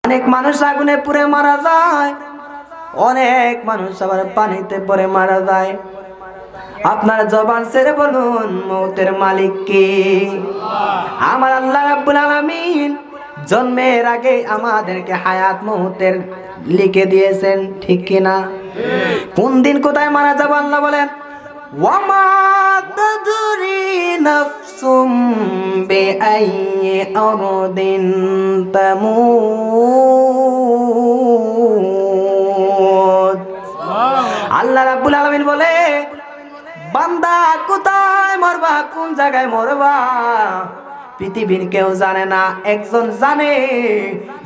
অনেক মানুষ আগুনে পুড়ে মারা যায়, অনেক মানুষ আবার পানিতে পড়ে মারা যায়। আপনার জবান ছেড়ে বলুন মৌতের মালিক কে? আমার আল্লাহ রাব্বুল আলামিন জন্মের আগে আমাদেরকে হায়াত মৌতের লিখে দিয়েছেন, ঠিক কিনা? কোন দিন কোথায় মারা যাব আল্লাহ বলেন, ওয়ামা তাদরি নাফসুম বিআইয়ি আরদিন তামুত। আল্লাহ রাব্বুল আলামিন বলে, বান্দা কোথায় মরবা, কোন জায়গায় মরবা পৃথিবীর কেউ জানে না, একজন জানে।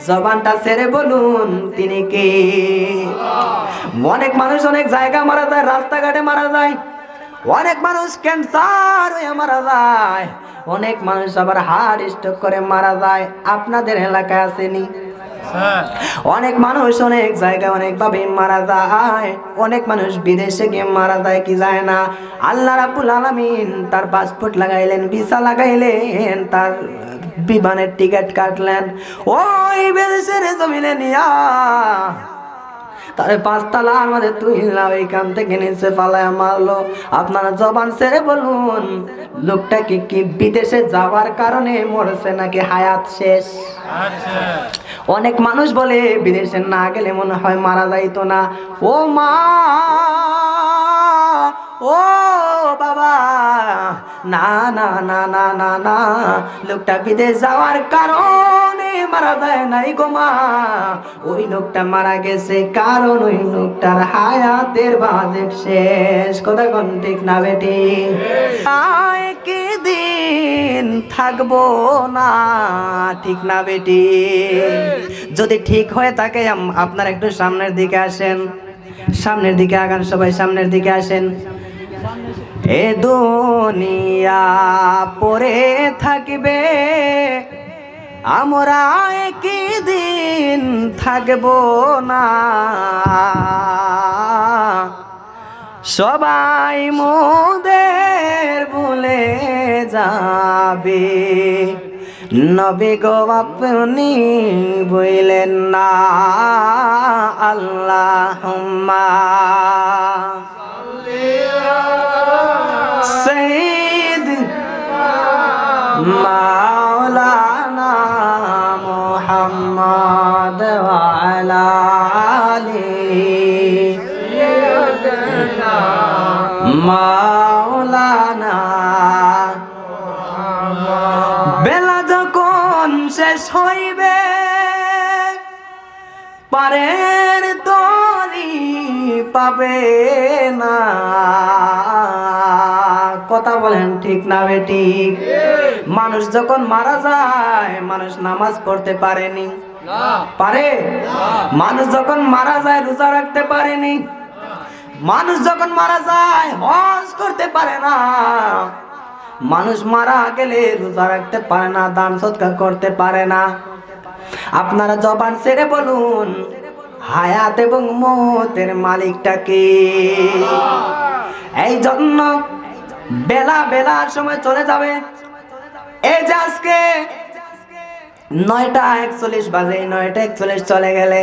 জবানটা ছেড়ে বলুন তিনি কে? অনেক মানুষ অনেক জায়গায় মারা যায়, রাস্তাঘাটে মারা যায়, অনেক মানুষ ক্যান্সার হয়ে মারা যায়, অনেক মানুষ আবার হার্ট স্ট্রোক করে মারা যায়। আপনাদের এলাকায় আসেনি? অনেক মানুষ অনেক জায়গায় অনেক ভাবে মারা যায়, অনেক মানুষ বিদেশে গিয়ে মারা যায়, কি যায় না? আল্লাহ রাব্বুল আলামিন তার পাসপোর্ট লাগাইলেন, ভিসা লাগাইলেন, তার বিমানের টিকিট কাটলেন, ওই বিদেশের জমিনে নিয়া তারে 5 তলা আমাদের তুইলা ওইখান থেকে নিচে ফালায় মারলো। আপনারা জবান ছেড়ে বলুন লোকটা কি বিদেশে যাওয়ার কারণে মরছে নাকি হায়াত শেষ? অনেক মানুষ বলে বিদেশে না গেলে মনে হয় মারা যাইতো না। ও মা, ও বাবা, না না না না না না, লোকটা বিদেশ যাওয়ার কারণে মারা যায় নাই গো মা, ওই লোকটা মারা গেছে কারণ ওই লোকটার হায়াতের বাজেট শেষ। কথা কোন ঠিক না বেটি? দিন থাকবো না, ঠিক না বেটি? যদি ঠিক হয়ে থাকে আপনার একটু সামনের দিকে আসেন, সামনের দিকে আগান, সবাই সামনের দিকে আসেন। এ দুনিয়া পড়ে থাকবে, আমরা একদিন থাকবো না, সবাই মোদের ভুলে যাবে, নবী গো আপনি বললেন না, আল্লাহুম্মা সাইয়্যিদ মাওলানা মুহাম্মদ ওয়া আলা আলিহি মাওলানা। বেলা যখন শেষ হইবে, পারের তরি পাবে না। কথা বলেন ঠিক না বেটি? মানুষ যখন মারা যায়, মানুষ নামাজ পড়তে পারেনি, পারে? মানুষ যখন মারা যায় রোজা রাখতে পারেনি, মানুষ যখন মারা যায় হজ করতে পারে না, মানুষ মারা গেলে রোজা রাখতে পারে না, দান সদকা করতে পারে না। আপনারা জবান ছেড়ে বলুন হায়াত এবং মৌতের মালিকটা কে? এই জন্য বেলা বেলার সময় চলে যাবে। এই যে আজকে 9:41 বাজে, 9:41 চলে গেলে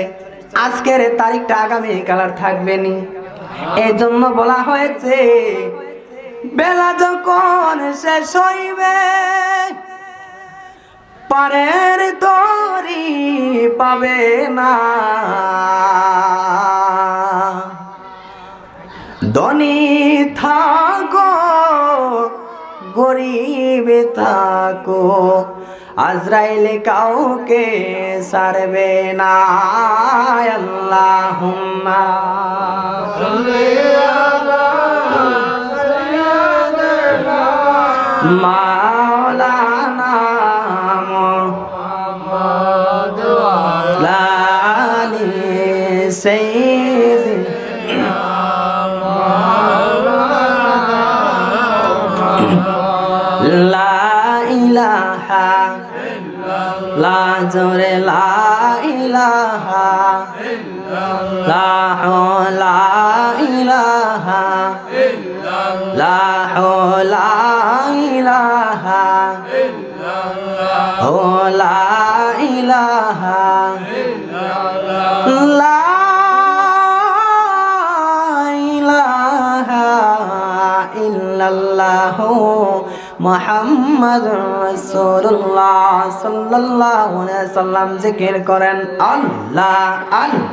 আজকের তারিখটা আগামী কাল আর থাকবে নি। এই জন্য বলা হয়েছে বেলা যখন শেষ হইবে, পারের তরি পাবে না। ধনী থাকো গরিব থাকো, আজরাইল কাউকে ছাড়বে না। আল্লাহুম্মা সাল্লি আলা সাইয়্যিদিনা মাওলানা মুহাম্মদ ওয়া আলা আলিহি সাইয়্যিদিনা লা ইলাহা ইল্লাল্লাহ, জোরে লা ইলাহা ইল্লাল্লাহ, লা ইলাহা ইল্লাল্লাহ, লা ইলাহা ইল্লাল্লাহ, লা ইলাহা লা ইলাহা ইল্লাল্লাহু মুহাম্মাদুর রাসূলুল্লাহ সাল্লাল্লাহু আলাইহি ওয়াসাল্লাম জিকির করেন আল্লাহ আল্লাহ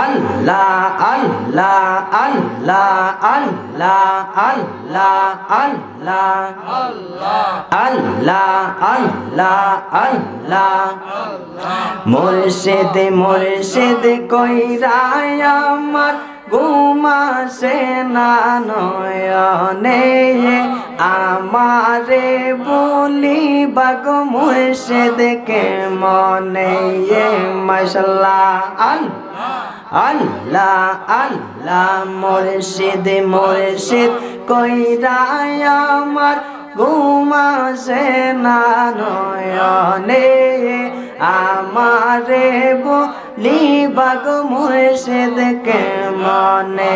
আল্লাহ আল্লাহ আল্লাহ আল্লাহ আল্লাহ আল্লাহ আল্লাহ আল্লাহ আল্লাহ মুর্শিদ মুর্শিদ কইরায় আমার ঘুমাসে না নয়নে আমারে বলি বাগ মুর্শিদকে মনে মাশাআল্লাহ আল্লাহ আল্লাহ মুর্শিদ মুর্শিদ কইরায় আমার ঘুমাসে না নয়নে আমারে বলি বাগ মুর্শিদকে মনে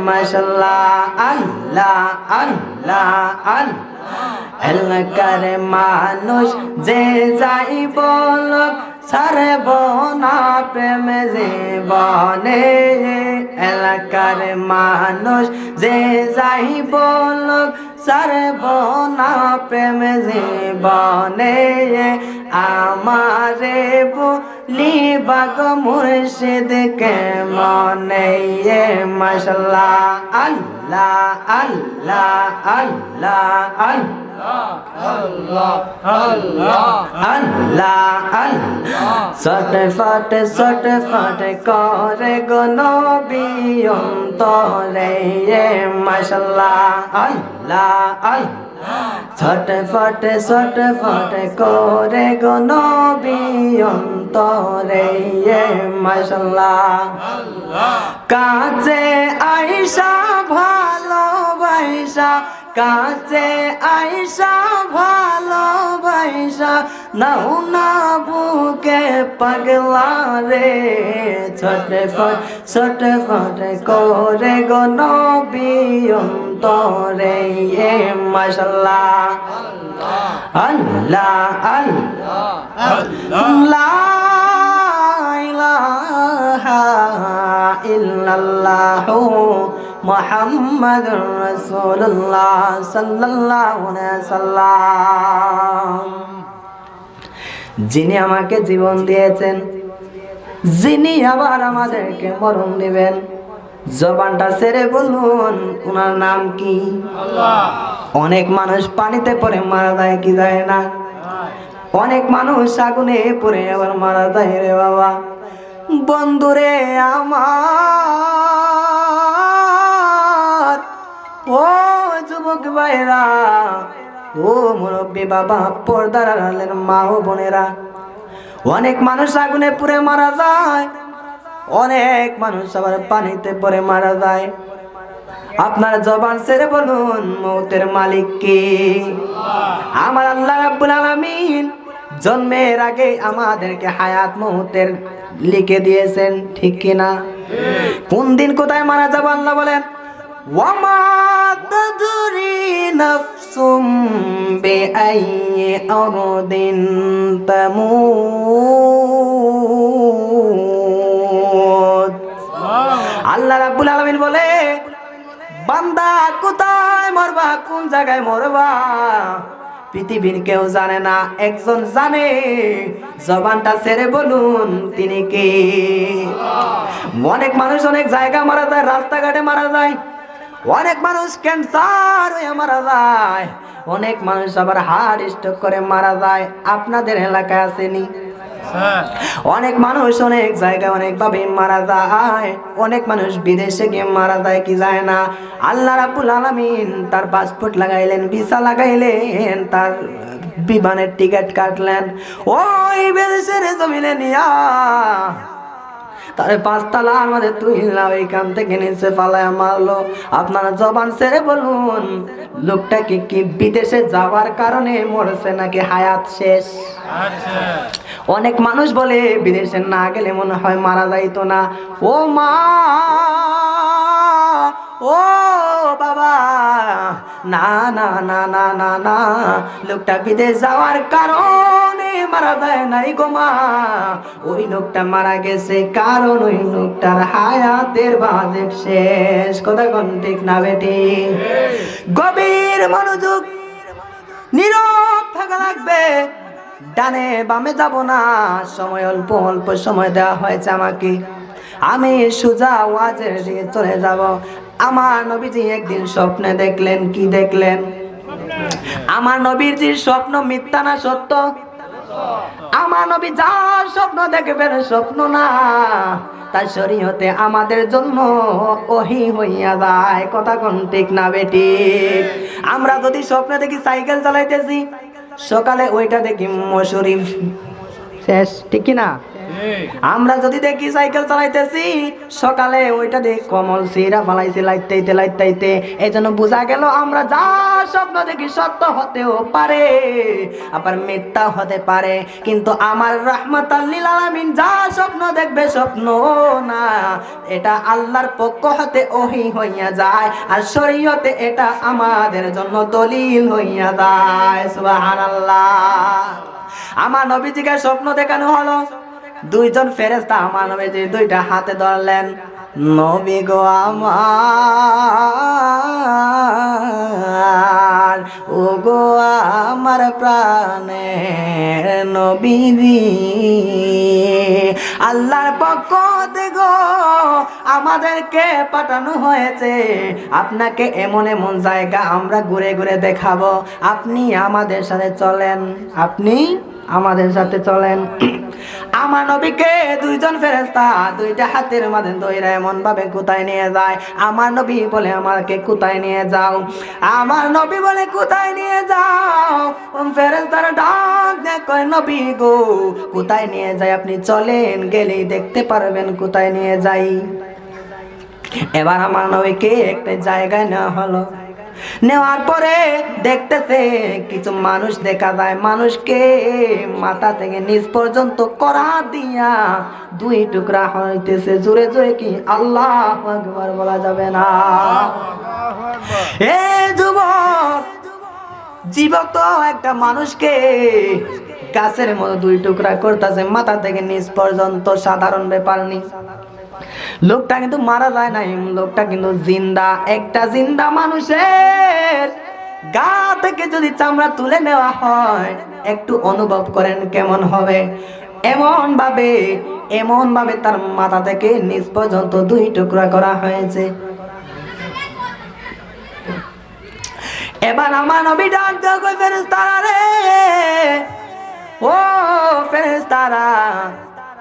মাশাআল্লাহ আল্লাহ আল্লাহ আল্লাহ এলাকার মানুষ যে যাই বলক ছাড়ব না প্রেম জীবনে এলাকার মানুষ যে যাই বলক ছাড়ব না প্রেম জীবনে আমারে বলি বাগ মুর্শিদকে মনে মাশাআল্লাহ আল্লাহ আল্লাহ আল্লাহ আল্লাহ সট ফট করে গো নবী অন্তরে মাশাআল্লাহ আল্লাহ আল্লাহ সট ফট করে গো নবী অন্তরে মাশাআল্লাহ কাছে আইসা ভালোবাসা কাছে আইসা ভালোবাসা নাও না বুকে পাগলা রে ছোট ফট করে গো নবী অন্তরে মাশাআল্লাহ আল্লাহ আল্লাহ লা ইলাহা ইল্লাল্লাহু মুহাম্মাদুর রাসূলুল্লাহ সাল্লাল্লাহু আলাইহি ওয়াসাল্লাম যিনি আমাকে জীবন দিয়েছেন যিনি আবার আমাদেরকে মরণ দিবেন জবানটা ছেড়ে বলুন ওনার নাম কি আল্লাহ অনেক মানুষ পানিতে পড়ে মারা যায় কি যায় না অনেক মানুষ আগুনে পড়ে আবার মারা যায় রে বাবা বন্ধুরে আমার ও যুবক ভাইরা ও মুরব্বী বাবা পর্দার আড়ালের মা ও বোনেরা অনেক মানুষ আগুনে পুড়ে মারা যায় অনেক মানুষ আবার পানিতে পড়ে মারা যায় আপনার জবান ছেড়ে বলুন মৌতের মালিক কে আমার আল্লাহ রাব্বুল আলামিন জন্মের আগে আমাদেরকে হায়াত মৌতের লিখে দিয়েছেন ঠিক কিনা কোন দিন কোথায় মারা যাব আল্লাহ বলেন ওয়ামা তাদরি নাফসুম বিআইয়ি আরদিন তামুত আল্লাহ রাব্বুল আলামিন বলে বান্দা কোথায় মরবা কোন জায়গায় মরবা পৃথিবীর কেউ জানে না একজন জানে জবানটা ছেড়ে বলুন তিনি কে অনেক মানুষ অনেক জায়গা মারা যায় রাস্তাঘাটে মারা যায় অনেক মানুষ ক্যান্সার হয়ে মারা যায় অনেক মানুষ আবার হার্ট স্ট্রোক করে মারা যায় আপনাদের এলাকায় আসেনি অনেক মানুষ অনেক জায়গায় অনেক ভাবে মারা যায় অনেক মানুষ বিদেশে গিয়ে মারা যায় কি যায় না আল্লাহ রাব্বুল আলামিন তার পাসপোর্ট লাগাইলেন ভিসা লাগাইলেন তার বিমানের টিকিট কাটলেন ওই বিদেশের জমিনে নিয়া তারে পাঁচতলার মধ্যে তুইলা ওইখান থেকে নিচে ফালায় মারলো আপনারা জবান ছেড়ে বলুন লোকটা কি বিদেশে যাওয়ার কারণে মরছে নাকি হায়াত শেষ অনেক মানুষ বলে বিদেশে না গেলে মনে হয় মারা যাইতো না ও মা ও বাবা না না না না না না লোকটা বিদেশ যাওয়ার কারণে মারা যায় নাই গো মা, ওই লোকটা মারা গেছে কারণ ওই লোকটার হায়াতের বাজেট শেষ। কথা কোন ঠিক না বেটি? গভীর মনোযোগ, নীরব থাকা লাগবে। ডানে বামে যাব না, সময় অল্প অল্প সময় দেওয়া হয়েছে আমাকে, আমি সোজা ওয়াজের দিকে চলে যাব। আমার নবীজি একদিন স্বপ্নে দেখলেন। কি দেখলেন? আমার নবীর যে স্বপ্ন মিথ্যা না সত্য? আমার নবী যা স্বপ্ন দেখবেন স্বপ্ন না, তার শরীয়তে আমাদের জন্য ওহী হইয়া যায়। কথা কোন ঠিক না বেটি? আমরা যদি স্বপ্নে দেখি সাইকেল চালাইতেছি, সকালে ওইটা দেখি মশুরি শেষ, ঠিক না? আমরা যদি দেখি সাইকেল চালাইতেছি, সকালে ওইটা দেখি কমল সিরা ফালাইছে লাইতাইতে লাইতাইতে। এই জন্য বোঝা গেল আমরা যা স্বপ্ন দেখি সত্য হতেও পারে, আবার মিথ্যা হতে পারে। কিন্তু আমার রাহমাতাল লিল আলামিন যা স্বপ্ন দেখবে স্বপ্ন না, এটা আল্লাহর পক্ষ হতে ওহী হইয়া যায়, আর শরীয়তে এটা আমাদের জন্য দলিল হইয়া যায়। সুবহানাল্লাহ। আমার নবীজিকে স্বপ্ন দেখানো হলো, দুইজন ফেরেশতা আমার নবীজি দুইটা হাতে ধরলেন। নবী গো আমার, ও গো আমার প্রাণের নবীজি, আল্লাহর পক্ষ থেকে আমাদেরকে পাঠানো হয়েছে। আপনাকে এমন এমন জায়গা আমরা ঘুরে ঘুরে দেখাবো, আপনি আমাদের সাথে চলেন, আপনি আমাদের সাথে চলেন। আমার নবীকে দুইজন ফেরেশতা দুইটা হাতের মাঝে ধরে এমন ভাবে কোথায় নিয়ে যায়। আমার নবী বলে আমাকে কোথায় নিয়ে যাও? আমার নবী বলে কোথায় নিয়ে যাও? ফেরেশতারা ডাক দেয়, কয় নবী গো কোথায় নিয়ে যায় আপনি চলেন, গেলেই দেখতে পারবেন কোথায় নিয়ে যাই। এবার আমার নবীকে একটা জায়গায় নেওয়া হলো। নেওয়ার পরে দেখতেছে কিছু মানুষ দেখা যায়, মানুষকে মাথা থেকে নিচ পর্যন্ত কড়া দিয়া দুই টুকরা হইতেছে। জোরে জোরে কি আল্লাহু আকবার বলা যাবে না? এ যুবক, জীবক তো একটা মানুষকে গাছের মতো দুই টুকরা করতেছে মাথা থেকে নিচ পর্যন্ত, সাধারণ ব্যাপার নেই। লোকটা কিন্তু মারা যায় নাই, লোকটা কিন্তু জিন্দা। একটা জিন্দা মানুষের গা থেকে যদি চামড়া তুলে নেওয়া হয়, একটু অনুভব করেন কেমন হবে। এমন ভাবে তার মাথা থেকে নিচ পর্যন্ত দুই টুকরা করা হয়েছে। এবার আমার নবী ডাক দেয়, কই ফেরেশতারা রে, ও ফেরেশতারা,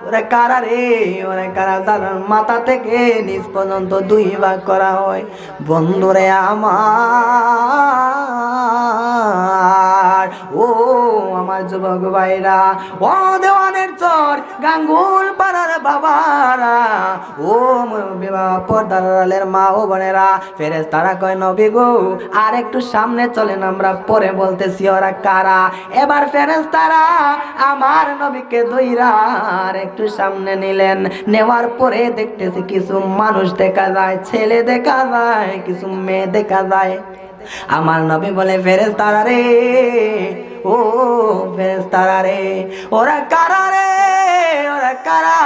ওরে কারা রে, ওরে কারা যার মাথা থেকে নিচ পর্যন্ত দুই ভাগ করা হয়? বন্ধুরে আমার, ও আমার যুবক ভাইরা, ও দেওয়ানের চর গাঙ্গুল পাড়ার বাবারা, ও মুরব্বি বাবা পর্দার আড়ালের মা ও বোনেরা, ফেরেশতারা কয় নবী গো আর একটু সামনে চলেন, আমরা পরে বলতেছি ওরা কারা। এবার ফেরেশতারা আমার নবীকে ধইরা আর একটু সামনে নিলেন। নেওয়ার পরে দেখতেছি কিছু মানুষ দেখা যায়, ছেলে দেখা যায়, কিছু মেয়ে দেখা যায়। আমার নবী বলে ফেরেশতারা রে, ও ফেরেশতারা রে, ওরা কারা রে, ওরা কারা?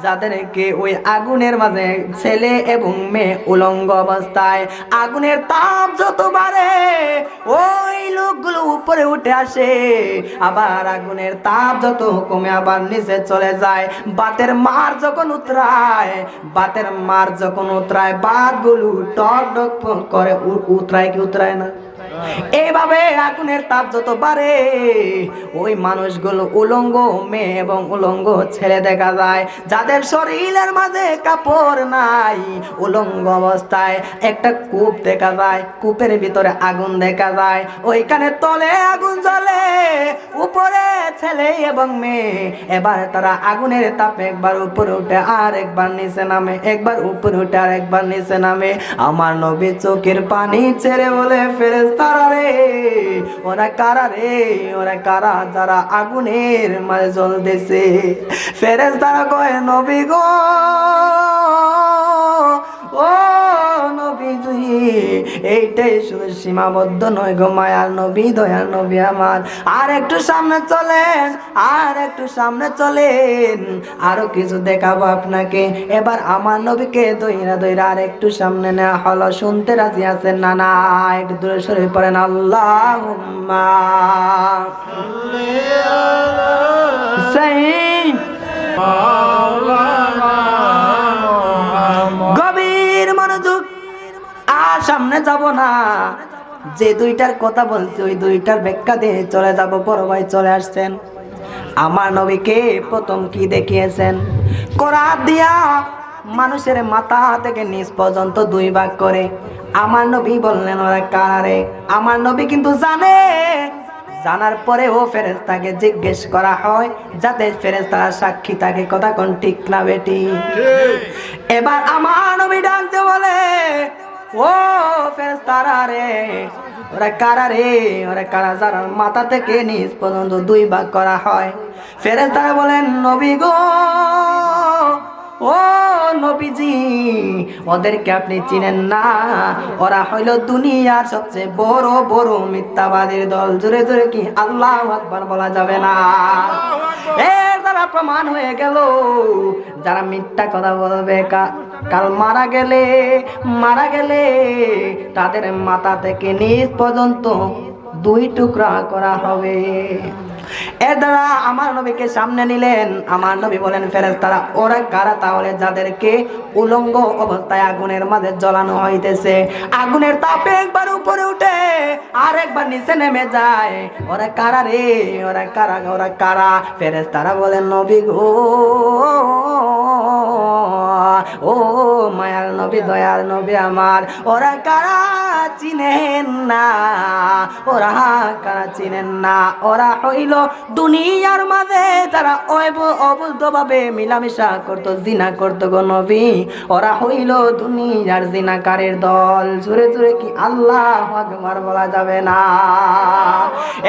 যাদেরকে ওই আগুনের মাঝে ছেলে এবং মেয়ে উলঙ্গ অবস্থায়, আগুনের তাপ যত বাড়ে ওই লোকগুলো উপরে উঠে আসে, আবার আগুনের তাপ যত কমে আবার নিচে চলে যায়। বাতের মার যখন উতরায়, বাতগুলো টক টক করে উতরায় কি উতরায় না? এইভাবে আগুনের তাপ যত বাড়ে ওই মানুষগুলো উলঙ্গ মেয়ে এবং উলঙ্গ ছেলে দেখা যায়, যাদের শরীরের মাঝে কাপড় নাই, উলঙ্গ অবস্থায়। একটা কূপ দেখা যায়, কূপের ভিতরে আগুন দেখা যায়, ওইখানে তলে আগুন জ্বলে, উপরে ছেলে এবং মেয়ে। এবার তারা আগুনের তাপে একবার উপরে উঠে আর একবার নিচে নামে, একবার উপরে উঠে আর একবার নিচে নামে। আমার নবী চোখের পানি ছেড়ে বলে ফেরেশতারা রে, ওরা কারা রে, ওরা কারা যারা আগুনের মাঝে জ্বলতেছে? ফেরেশতারা কয় নবী গো, ও নবীজি এইটাই শুধু সীমাবদ্ধ নয় গো মায়ার নবী দয়ার নবী আমার। আর একটু সামনে চলেন, আর একটু সামনে চলেন, আরো কিছু দেখাবো আপনাকে। এবার আমার নবীকে দইরা দইরা আর একটু সামনে নেওয়া হলো। শুনতে রাজি আছেন না? না, একটু দূরে সরে পড়েন। আল্লাহুম্মা গভীর মনোযোগ। আর সামনে যাব না, যে দুইটার কথা বলছি ওই দুইটার ব্যাখ্যা দিয়ে চলে যাব। বড় ভাই চলে আসছেন। আমার নবীকে প্রথম কি দেখিয়েছেন? করাত দিয়া মানুষের মাথা থেকে নিচ পর্যন্ত দুই ভাগ করে। আমার নবী বললেন ওরা কারে? আমার নবী কিন্তু জানে। জানার পরে ও ফেরেশতাকে জিজ্ঞেস করা হয়, যাতে ফেরেশতারা সাক্ষী থাকে। কথা কোন ঠিক না বেটি? এবার আমার নবী ডাকতে বলে, ও ফেরেশতারা রে, ওরা কারা রে? ওরা কারা যারা মাথা থেকে নিচ পর্যন্ত দুই ভাগ করা হয়? ফেরেশতারা বলেন, নবী গো, ও নবীজি, ওদেরকে আপনি চিনেন না? ওরা হইল দুনিয়ার সবচেয়ে বড় বড় মিথ্যাবাদীর দল। জোরে জোরে কি আল্লাহু আকবার বলা যাবে না? এর দ্বারা প্রমাণ হয়ে গেল, যারা মিথ্যা কথা বলবে কাল মারা গেলে তাদের মাথা থেকে নিচ পর্যন্ত দুই টুকরা করা হবে। এর দ্বারা আমার নবীকে সামনে নিলেন। আমার নবী বলেন, ফেরেশতারা ওরা কারা তাহলে যাদেরকে উলঙ্গ অবস্থায় আগুনের মাঝে জ্বলানো হইতেছে? আগুনের তাপে একবার উপরে উঠে আর একবার নিচে নেমে যায়। ওরা কারা রে? ওরা কারা? ওরা কারা? ফেরেশতারা বলেন, নবী গো, ও মায়ার নবী দয়ার নবী আমার, ওরা কারা চিনেন না? ওরা কারা চিনেন না? ওরা হইল দুনিয়ার মাঝে যারা অবৈধভাবে মিলামেশা করতো, জিনা করতো গো নবী। ওরা হইল দুনিয়ার জিনাকারের দল। জোরে জোরে কি আল্লাহু আকবার বলা যাবে না?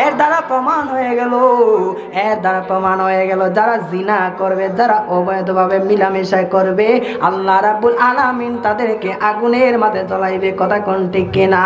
এর দ্বারা প্রমাণ হয়ে গেল, এর দ্বারা প্রমাণ হয়ে গেল, যারা জিনা করবে, যারা অবৈধভাবে মিলামেশা করবে, আল্লাহ রাব্বুল আলামিন তাদেরকে আগুনের মাঝে জ্বলাইবে। কথা কোন ঠিক কিনা?